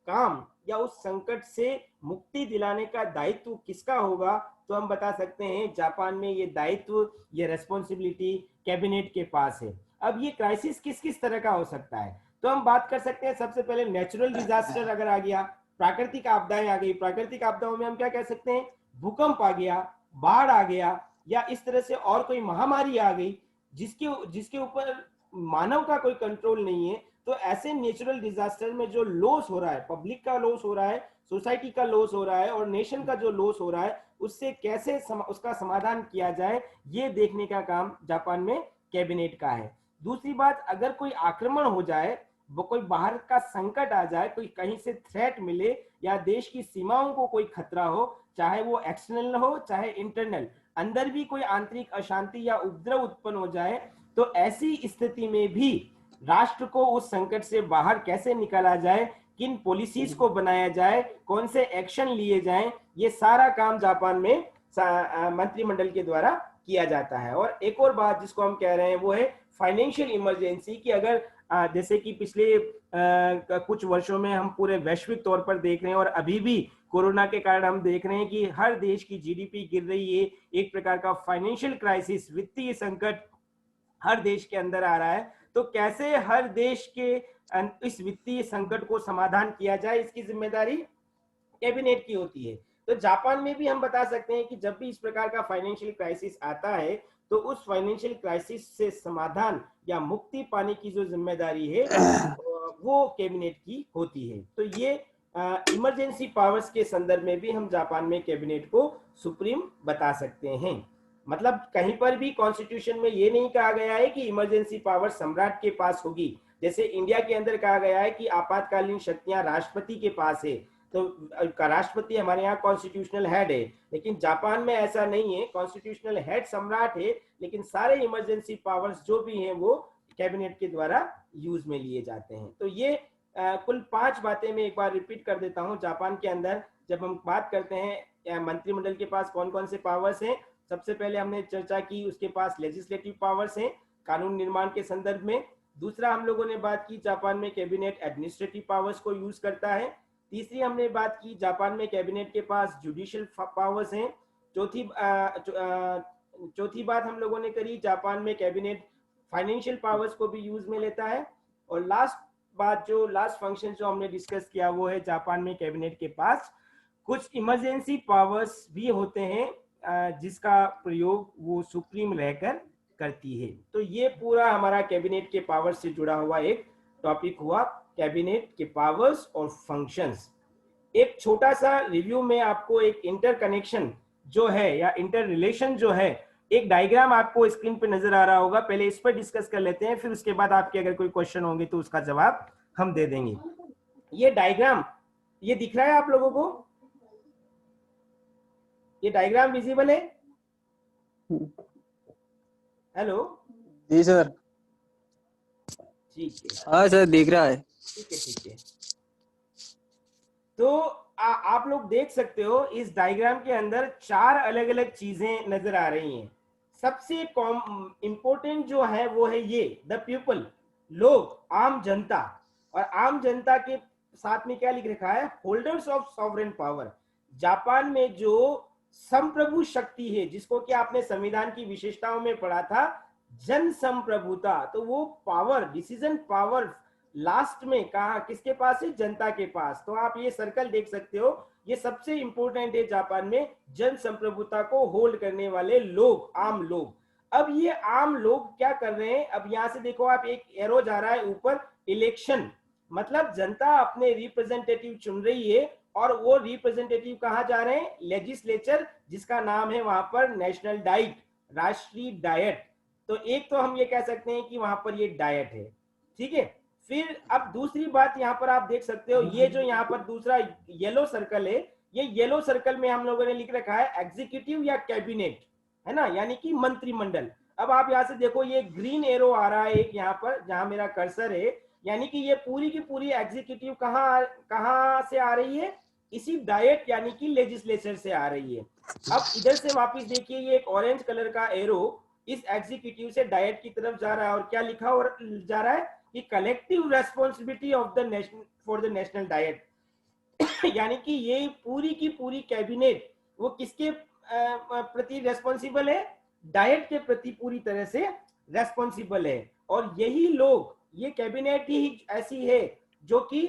काम या उस संकट से मुक्ति दिलाने का दायित्व किसका होगा? तो हम बता सकते हैं जापान में ये दायित्व, ये रेस्पॉन्सिबिलिटी कैबिनेट के पास है। अब ये क्राइसिस किस किस तरह का हो सकता है? तो हम बात कर सकते हैं सबसे पहले नेचुरल डिजास्टर अगर आ गया, प्राकृतिक आपदाएं आ गई। प्राकृतिक आपदाओं में हम क्या कह सकते हैं? भूकंप आ गया, बाढ़ आ गया, या इस तरह से और कोई महामारी आ गई जिसके ऊपर मानव का कोई कंट्रोल नहीं है। तो ऐसे नेचुरल डिजास्टर में जो लॉस हो रहा है, पब्लिक का लॉस हो रहा है, सोसाइटी का लॉस हो रहा है और नेशन का जो लॉस हो रहा है, उससे कैसे उसका समाधान किया जाए, ये देखने का काम जापान में कैबिनेट का है। दूसरी बात, अगर कोई आक्रमण हो जाए, वो कोई बाहर का संकट आ जाए, कोई कहीं से थ्रेट मिले या देश की सीमाओं को कोई खतरा हो, चाहे वो एक्सटर्नल हो चाहे इंटरनल, अंदर भी कोई आंतरिक अशांति या उपद्रव उत्पन्न हो जाए, तो ऐसी स्थिति में भी राष्ट्र को उस संकट से बाहर कैसे निकाला जाए, किन पॉलिसीज को बनाया जाए, कौन से एक्शन लिए जाएं, ये सारा काम जापान में मंत्रिमंडल के द्वारा किया जाता है। और एक और बात जिसको हम कह रहे हैं वो है फाइनेंशियल इमरजेंसी, कि अगर जैसे कि पिछले कुछ वर्षों में हम पूरे वैश्विक तौर पर देख रहे हैं और अभी भी कोरोना के कारण हम देख रहे हैं कि हर देश की जीडीपी गिर रही है, एक प्रकार का फाइनेंशियल क्राइसिस, वित्तीय संकट हर देश के अंदर आ रहा है। तो कैसे हर देश के इस वित्तीय संकट को समाधान किया जाए, इसकी जिम्मेदारी कैबिनेट की होती है। तो जापान में भी हम बता सकते हैं कि जब भी इस प्रकार का फाइनेंशियल क्राइसिस आता है तो उस फाइनेंशियल क्राइसिस से समाधान या मुक्ति पाने की जो जिम्मेदारी है वो कैबिनेट की होती है। तो ये इमरजेंसी पावर्स के संदर्भ में भी हम जापान में कैबिनेट को सुप्रीम बता सकते हैं। मतलब कहीं पर भी कॉन्स्टिट्यूशन में ये नहीं कहा गया है कि इमरजेंसी पावर सम्राट के पास होगी, जैसे इंडिया के अंदर कहा गया है कि आपातकालीन शक्तियां राष्ट्रपति के पास है। तो राष्ट्रपति हमारे यहाँ कॉन्स्टिट्यूशनल हेड है, लेकिन जापान में ऐसा नहीं है, कॉन्स्टिट्यूशनल हेड सम्राट है, लेकिन सारे इमरजेंसी पावर्स जो भी हैं वो कैबिनेट के द्वारा यूज में लिए जाते हैं। तो ये कुल 5 बातें मैं एक बार रिपीट कर देता हूँ। जापान के अंदर जब हम बात करते हैं मंत्रिमंडल के पास कौन कौन से पावर्स हैं, सबसे पहले हमने चर्चा की उसके पास लेजिस्लेटिव पावर्स हैं कानून निर्माण के संदर्भ में। दूसरा हम लोगों ने बात की जापान में कैबिनेट एडमिनिस्ट्रेटिव पावर्स को यूज करता है। तीसरी हमने बात की जापान में कैबिनेट के पास जुडिशियल पावर्स हैं। चौथी बात हम लोगों ने करी जापान में कैबिनेट फाइनेंशियल पावर्स को भी यूज में लेता है। और लास्ट फंक्शन जो हमने डिस्कस किया वो है जापान में कैबिनेट के पास कुछ इमरजेंसी पावर्स भी होते हैं जिसका प्रयोग वो सुप्रीम रहकर करती है। तो ये पूरा हमारा कैबिनेट के पावर्स से जुड़ा हुआ एक टॉपिक हुआ, कैबिनेट के पावर्स और फंक्शंस। एक छोटा सा रिव्यू में आपको एक इंटरकनेक्शन जो है या इंटर रिलेशन जो है, एक डायग्राम आपको स्क्रीन पे नजर आ रहा होगा, पहले इस पर डिस्कस कर लेते हैं, फिर उसके बाद आपके अगर कोई क्वेश्चन होंगे तो उसका जवाब हम दे देंगे। ये डायग्राम ये दिख रहा है आप लोगों को? ये डायग्राम विजिबल है? हेलो जी सर। ठीक है, हाँ सर दिख रहा है। ठीक है। तो आप लोग देख सकते हो इस डायग्राम के अंदर 4 अलग अलग चीजें नजर आ रही हैं। सबसे इंपॉर्टेंट जो है वो है ये द पीपल, लोग, आम जनता। और आम जनता के साथ में क्या लिख रखा है? Holders of sovereign power. Japan में जो संप्रभु शक्ति है, जिसको कि आपने संविधान की विशेषताओं में पढ़ा था, जन संप्रभुता, तो वो पावर, डिसीजन पावर लास्ट में कहा किसके पास है? जनता के पास। तो आप ये सर्कल देख सकते हो, ये सबसे इंपॉर्टेंट है जापान में, जन संप्रभुता को होल्ड करने वाले लोग, आम लोग। अब ये आम लोग क्या कर रहे हैं? अब यहां से देखो आप, एक एरो जा रहा है ऊपर, इलेक्शन, मतलब जनता अपने रिप्रेजेंटेटिव चुन रही है और वो रिप्रेजेंटेटिव कहां जा रहे हैं? लेजिस्लेचर, जिसका नाम है वहां पर नेशनल डाइट, राष्ट्रीय डाइट। तो एक तो हम ये कह सकते हैं कि वहां पर ये डाइट है, ठीक है। फिर अब दूसरी बात यहाँ पर आप देख सकते हो, ये जो यहाँ पर दूसरा येलो सर्कल है, ये येलो सर्कल में हम लोगों ने लिख रखा है एग्जीक्यूटिव या कैबिनेट, है ना, यानी कि मंत्रिमंडल। अब आप यहाँ से देखो, ये ग्रीन एरो आ रहा है एक यहाँ पर जहां मेरा कर्सर है, यानी कि ये पूरी की पूरी एग्जीक्यूटिव कहाँ से आ रही है? इसी डाइट यानी कि लेजिस्लेचर से आ रही है। अब इधर से वापस देखिए, ये एक ऑरेंज कलर का एरो इस एग्जीक्यूटिव से डाइट की तरफ जा रहा है, और क्या लिखा जा रहा है कि collective responsibility of the national for the national diet. यानी कि ये पूरी की पूरी कैबिनेट वो किसके प्रति रेस्पॉन्सिबल है? डाइट के प्रति पूरी तरह से रेस्पॉन्सिबल है। और यही लोग, ये कैबिनेट ही ऐसी है जो कि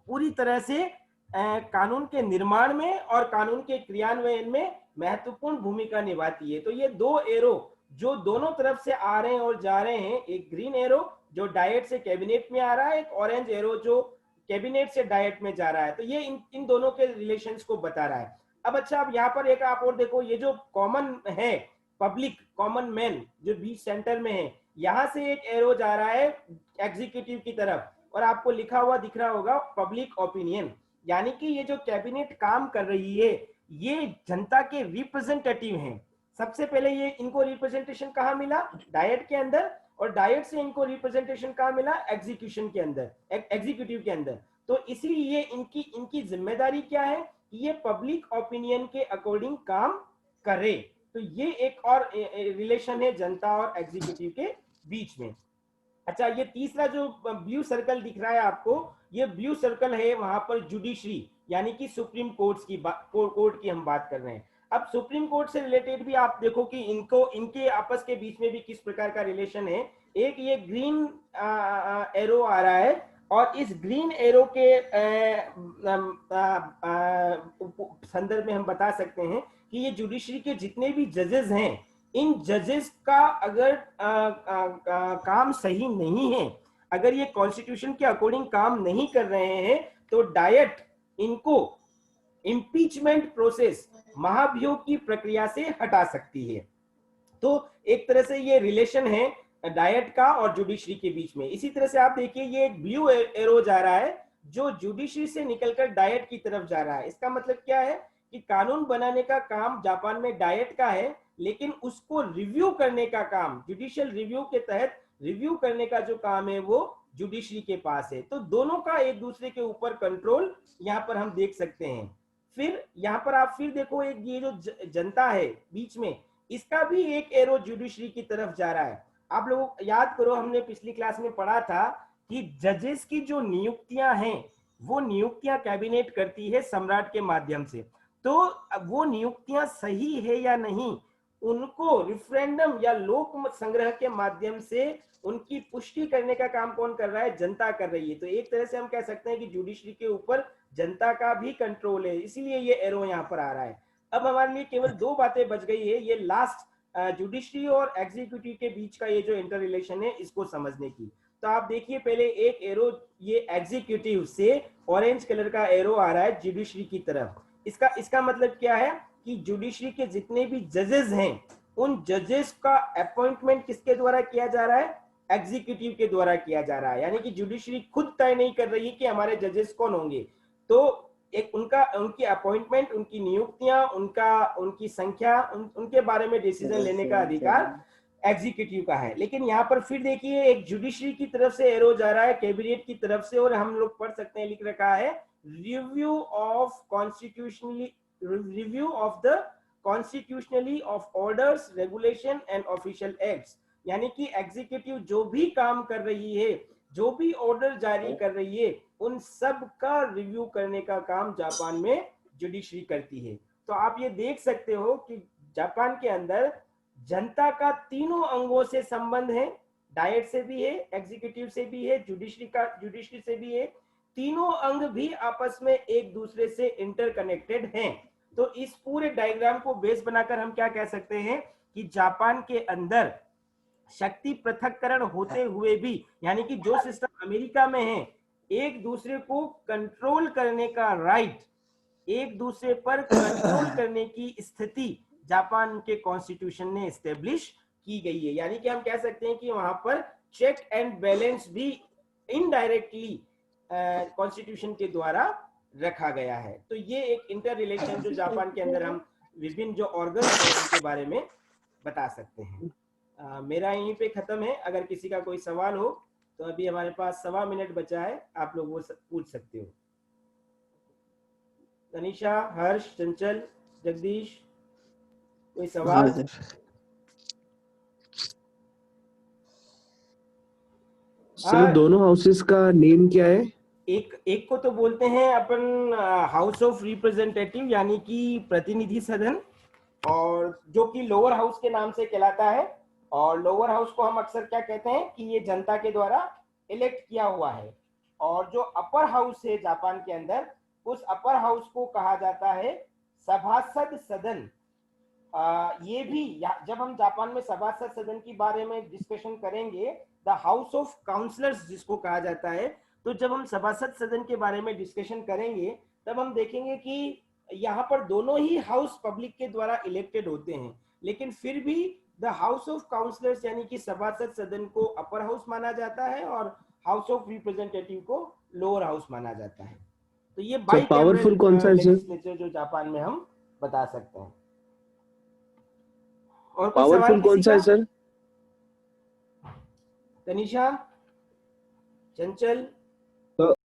पूरी तरह से कानून के निर्माण में और कानून के क्रियान्वयन में महत्वपूर्ण भूमिका निभाती है। तो ये दो एरो जो दोनों तरफ से आ रहे हैं और जा रहे हैं, एक ग्रीन एरो जो डाइट से कैबिनेट में आ रहा है, एक ऑरेंज एरो जो कैबिनेट से डाइट में जा रहा है। तो ये इन दोनों के रिलेशंस को बता रहा है। अब अच्छा, अब यहाँ पर एक आप और देखो, ये जो कॉमन है, पब्लिक, कॉमन मैन, जो बीच सेंटर में है, यहाँ से एक एरो जा रहा है एग्जीक्यूटिव की तरफ, और आपको लिखा हुआ दिख रहा होगा पब्लिक ओपिनियन। यानी कि ये जो कैबिनेट काम कर रही है, ये जनता के रिप्रेजेंटेटिव हैं। सबसे पहले ये इनको रिप्रेजेंटेशन कहाँ मिला? डाइट के अंदर, और डाइट से इनको रिप्रेजेंटेशन कहाँ मिला? एग्जीक्यूशन के अंदर, एग्जीक्यूटिव के अंदर। तो इसीलिए इनकी जिम्मेदारी क्या है कि ये पब्लिक ओपिनियन के अकॉर्डिंग काम करे। तो ये एक और रिलेशन है जनता और एग्जीक्यूटिव के बीच में। अच्छा, ये तीसरा जो ब्लू सर्कल दिख रहा है आपको, ये ब्लू सर्कल है वहां पर जुडिशरी, यानी कि सुप्रीम कोर्ट की हम बात कर रहे हैं। अब सुप्रीम कोर्ट से रिलेटेड भी आप देखो कि इनके आपस के बीच में भी किस प्रकार का रिलेशन है। एक ये ग्रीन एरो आ रहा है, और इस ग्रीन एरो के संदर्भ में हम बता सकते हैं कि ये जुडिशरी के जितने भी जजेस हैं, इन जजेस का अगर काम सही नहीं है, अगर ये कॉन्स्टिट्यूशन के अकॉर्डिंग काम नहीं कर रहे हैं, तो डाइट इनको इम्पीचमेंट प्रोसेस, महाभियोग की प्रक्रिया से हटा सकती है। तो एक तरह से ये रिलेशन है डाइट का और जुडिशरी के बीच में। इसी तरह से आप देखिए, ये एक ब्लू एरो जा रहा है जो जुडिशरी से निकलकर डायट की तरफ जा रहा है। इसका मतलब क्या है कि कानून बनाने का काम जापान में डायट का है, लेकिन उसको रिव्यू करने का काम, जुडिशियल रिव्यू के तहत रिव्यू करने का जो काम है वो जुडिशरी के पास है। तो दोनों का एक दूसरे के ऊपर कंट्रोल यहाँ पर हम देख सकते हैं। फिर यहाँ पर आप फिर देखो, एक ये जो जनता है बीच में, इसका भी एक एरो जुडिशरी की तरफ जा रहा है। आप लोग याद करो, हमने पिछली क्लास में पढ़ा था कि जजेस की जो नियुक्तियां हैं वो नियुक्तियां कैबिनेट करती है सम्राट के माध्यम से। तो वो नियुक्तियां सही है या नहीं, उनको रिफरेंडम या लोक मत संग्रह के माध्यम से उनकी पुष्टि करने का काम कौन कर रहा है? जनता कर रही है। तो एक तरह से हम कह सकते हैं कि जुडिशरी के ऊपर जनता का भी कंट्रोल है, इसीलिए ये एरो यहाँ पर आ रहा है। अब हमारे लिए केवल दो बातें बच गई है, ये लास्ट जुडिशरी और एग्जीक्यूटिव के बीच का ये जो इंटर रिलेशन है इसको समझने की। तो आप देखिए, पहले एक एरो ये एग्जीक्यूटिव से ऑरेंज कलर का एरो आ रहा है जुडिशरी की तरफ। इसका मतलब क्या है कि जुडिशरी के जितने भी जजेस हैं उन जजेस का अपॉइंटमेंट किसके द्वारा किया जा रहा है? एग्जीक्यूटिव के द्वारा किया जा रहा है। यानी कि जुडिशरी खुद तय नहीं कर रही है कि हमारे जजेस कौन होंगे। तो एक उनकी अपॉइंटमेंट, उनकी नियुक्तियां, उनकी संख्या, उनके बारे में डिसीजन लेने का अधिकार एग्जीक्यूटिव का है। लेकिन यहाँ पर फिर देखिए, एक जुडिशरी की तरफ से एरो जा रहा है कैबिनेट की तरफ से, और हम लोग पढ़ सकते हैं, लिख रखा है review of the constitutionally of orders, regulation and official acts. यानी कि एग्जीक्यूटिव जो भी काम कर रही है, जो भी ऑर्डर जारी कर रही है, उन सब का रिव्यू करने का काम जापान में जुडिशरी करती है। तो आप ये देख सकते हो कि जापान के अंदर जनता का तीनों अंगों से संबंध है, डायट से भी है, एग्जीक्यूटिव से भी है, जुडिशरी से भी है। तीनों अंग भी आपस में एक दूसरे से इंटरकनेक्टेड हैं। तो इस पूरे डायग्राम को बेस बनाकर हम क्या कह सकते हैं कि जापान के अंदर शक्ति पृथक्करण होते हुए भी, यानी कि जो सिस्टम अमेरिका में है, एक दूसरे को कंट्रोल करने का राइट, एक दूसरे पर कंट्रोल करने की स्थिति जापान के कॉन्स्टिट्यूशन ने एस्टेब्लिश की गई है। यानी कि हम कह सकते हैं कि वहां पर चेक एंड बैलेंस भी इनडायरेक्टली कॉन्स्टिट्यूशन के द्वारा रखा गया है। तो ये एक इंटर रिलेशन जो जापान के अंदर हम विभिन्न जो ऑर्गन है उनके बारे में बता सकते हैं। मेरा यहीं पे खत्म है। अगर किसी का कोई सवाल हो तो अभी हमारे पास 1.25 मिनट बचा है, आप लोग वो पूछ सकते हो। तनिषा, हर्ष, चंचल, जगदीश, कोई सवाल? सर दोनों हाउसेस का नेम क्या है? एक को तो बोलते हैं अपन हाउस ऑफ रिप्रेजेंटेटिव, यानी कि प्रतिनिधि सदन, और जो कि लोअर हाउस के नाम से कहलाता है। और लोअर हाउस को हम अक्सर क्या कहते हैं कि ये जनता के द्वारा इलेक्ट किया हुआ है। और जो अपर हाउस है जापान के अंदर, उस अपर हाउस को कहा जाता है सभासद सदन। ये भी जब हम जापान में सभासद सदन के बारे में डिस्कशन करेंगे, द हाउस ऑफ काउंसलर्स जिसको कहा जाता है, तो जब हम सभासद सदन के बारे में डिस्कशन करेंगे तब हम देखेंगे कि यहाँ पर दोनों ही हाउस पब्लिक के द्वारा इलेक्टेड होते हैं, लेकिन फिर भी द हाउस ऑफ काउंसलर्स यानी कि सभासद सदन को अपर हाउस माना जाता है और हाउस ऑफ रिप्रेजेंटेटिव को लोअर हाउस माना जाता है। तो ये पावरफुल कौन सा है लेजिस्लेचर जो जापान में हम बता सकते हैं। और कोई पावरफुल कौन सा है सर? तनिषा, चंचल,